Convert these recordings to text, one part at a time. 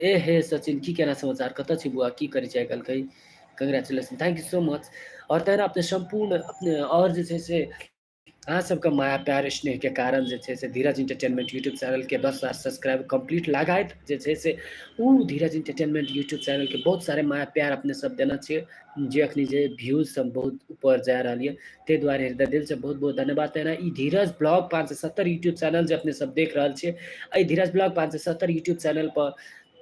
ए हे सचिन की केना समाचार कतऽ छी बौआ की करै छी आइ काल्हि कही congratulation thank you so much. और तहिना अपने सम्पूर्ण अपने और जे छै से अहाँ सबके माया प्यार स्नेहके कारण जे छै से धीरज एंटरटेनमेंट यूट्यूब चैनलके 10,000 सब्सक्राइब कंप्लीट लगाइत जे छै से उ धीरज एंटरटेनमेंट यूट्यूब चैनलके बहुत सारे माया प्यार अपने सब देने छियै जे अखनी जे व्यूज सब बहुत ऊपर जा रहल यऽ ताहि दुआरे हृदय दिल से बहुत बहुत धन्यवाद। तहिना ई धीरज ब्लॉग 570 यूट्यूब चैनल जे अपने सब देख रहल छियै एहि धीरज ब्लॉग 570 यूट्यूब चैनल पर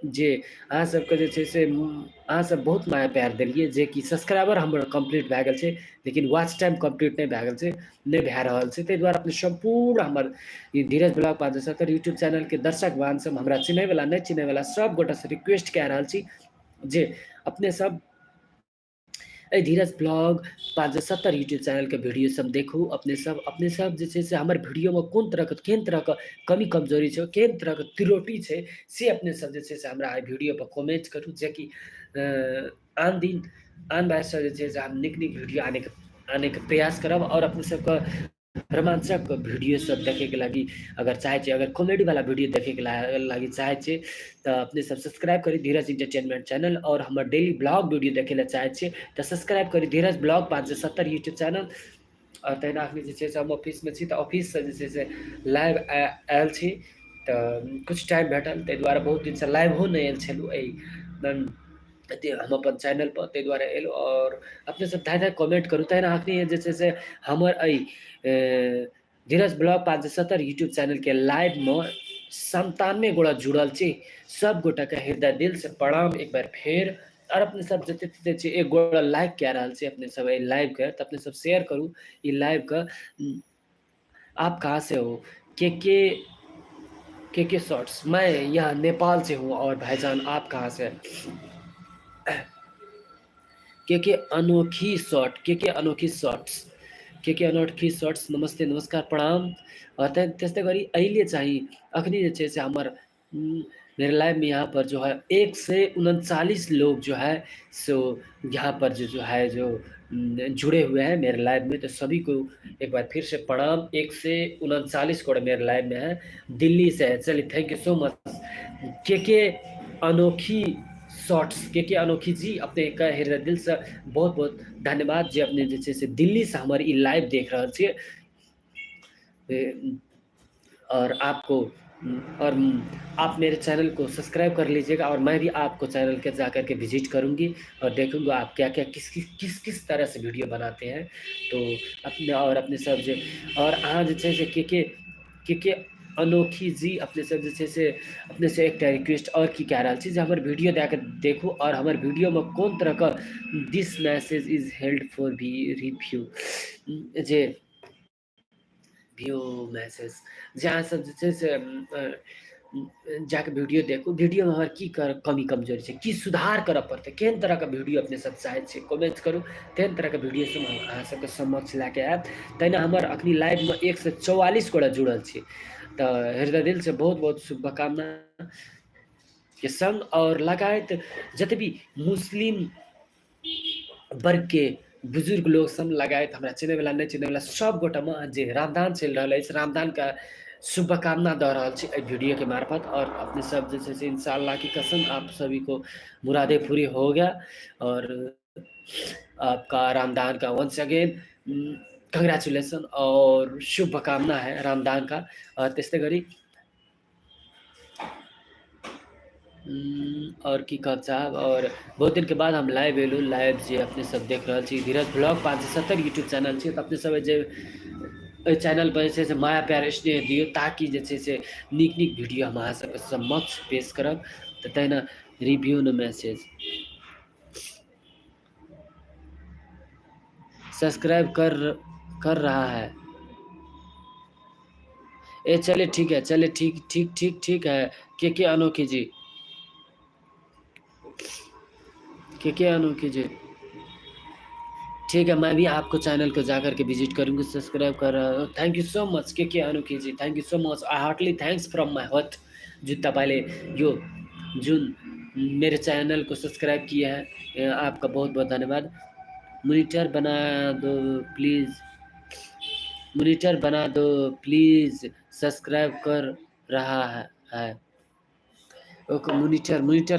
जे अहाँ सबके जे छै से अहाँ सब बहुत माया प्यार देलियै जे कि सब्सक्राइबर हमर कंप्लीट भए गेल छै लेकिन वॉच टाइम कंप्लीट नहि भए गेल छै नहि भए रहल छै ताहि दुआरे अपने सम्पूर्ण हमर ई धीरज ब्लॉग 570 यूट्यूब चैनलके दर्शकगण सब हमरा चिन्हैवला नहि चिन्हैवला सब गोटासँ रिक्वेस्ट कए रहल छी जे अपने सब एहि धीरज ब्लॉग 570 यूट्यूब चैनलके वीडियो सब देखू अपने सब जे छै से हमर वीडियोमे केहन तरहके कमी कमजोरी छै केहन तरहके त्रुटि छै से अपने सब जे छै से हमरा एहि वीडियोपर कमेंट करू जेकि आन दिन आन बारसँ जे छै से हम नीक नीक वीडियो आनेके प्रयास करब और अपने सबके रोमांचक वीडियो सब देखेके लागी अगर चाहै छी अगर कॉमेडी वाला वीडियो देखेके लागी चाहै छी तऽ अपने सब सब्सक्राइब करी धीरज एंटरटेनमेंट चैनल और हमर डेली ब्लॉग वीडियो देखे ला चाहै छी तऽ सब्सक्राइब करी धीरज ब्लॉग 570 यूट्यूब चैनल। और तहिना अखनी जे छै से हम ऑफिसमे छी तऽ ऑफिससँ जे छै से लाइव आयल छी तऽ किछु टाइम भेटल ताहि दुआरे बहुत दिनसँ लाइवो नहि आयल छलहुँ हम अपन चैनल पर ताहि दुआरे एलहुँ और अपने सब धाय धाय कमेंट करू तहिना अखनी जे छै से हमर धीरज ब्लॉग 570 यूट्यूब चैनलके लाइवमे 97 गोटा जुड़ल छी सब गोटाके हृदय दिल से प्रणाम एक बार फेर और अपने सब जते जते छी एक गोटा लाइक कए रहल छी अपने सब एहि लाइव के तऽ अपने सब शेयर करू ई लाइव के। आप कहाँ से हो के शॉर्ट्स मैं यहाँ नेपाल से हूँ और भाईजान आप कहाँ से के अनोखी शॉर्ट के अनोखी शॉर्ट्स के अनोखी शॉर्ट्स नमस्ते नमस्कार प्रणाम। त्यस्तै गरी अहिले चाहिँ अखनी जे छै से हमर मेरे लाइव में यहाँ पर जो है 139 लोग जो है सो यहाँ पर जो है जो जुड़े हुए हैं मेरे लाइव में तो सभी को एक बार फिर से प्रणाम 139 करोड़ मेरे लाइव में है दिल्ली से है। चलिए थैंक यू सो मच के अनोखी शॉर्ट्स के अनोखी जी अपने का हृदय दिल से बहुत बहुत धन्यवाद जे अपने जे छै से दिल्ली से हमारे ई लाइव देख रहल छियै और आपको और आप मेरे चैनल को सब्सक्राइब कर लीजिएगा और मैं भी आपको चैनल के जाकर के विजिट करूंगी और देखूंगा आप क्या क्या किस तरह से वीडियो बनाते हैं तो अपने सब जे और अहाँ जे छै से के अनोखी जी अपने सब जे छै से अपने से एकटा रिक्वेस्ट और की कह रहल छी जे हमर वीडियो दे के देखू और हमर वीडियो में कोन तरह का दिस मैसेज इज हेल्ड फॉर भी रिव्यू जे व्यू मैसेज जहाँ सब जे छै से जाके वीडियो देखू वीडियो में हमर की कमी कमजोरी छै की सुधार करऽ पड़तै केहन तरह के वीडियो अपने सब चाहै छियै कमेंट करू तेहन तरह के वीडियो सब हम अहाँ सबके समक्ष लेके आयब। तहिना हमर अखनी लाइव में 144 गोटा जुड़ल छी तऽ हृदय दिल से बहुत बहुत शुभकामना के संग और लगायत जतबी मुस्लिम वर्ग के बुजुर्ग लोग सब लगायत हमरा चिन्है वाला नहीं चिन्है वाला सब गोटा में जे रामदान चल रहा है रामदान का शुभकामना दऽ रहल छी वीडियो के मार्फत और अपने सब जैसे से इंशाल्लाह की कसम आप सभी को मुरादे पूरी हो गया और आपका रामदान का वंस अगेन कंग्रेचुलेसन और शुभकामना है रामदान का और त्यस्तै गरी और की कहब चाहब और बहुत दिन के बाद हम लाइव एलू लाइव जे अपने सब देख रहल छी धीरज ब्लॉग 570 यूट्यूब चैनल छै तऽ अपने सब जे एहि चैनल पर जे छै से माया प्यार स्नेह दियौ ताकि जे छै से नीक नीक वीडियो हम अहाँ सबके समक्ष पेश करब तऽ तहिना रिव्यू न मैसेज सब्सक्राइब कर रहा है ए चलिए ठीक है चलिए ठीक है के अनोखी जी के अनोखी जी ठीक है मैं भी आपको चैनल को जाकर के विजिट करूंगी सब्सक्राइब कर रहा हूँ थैंक यू सो मच के Anokhi ji thank you so much I heartly thanks from my heart जो तपाईँले यो जुन मेरे चैनल को सब्सक्राइब किया है आपका बहुत बहुत धन्यवाद। मॉनिटर बना दो प्लीज़ मॉनिटर बना दो प्लीज़ सब्सक्राइब कर रहा है ओके मोनिटर मोनिटर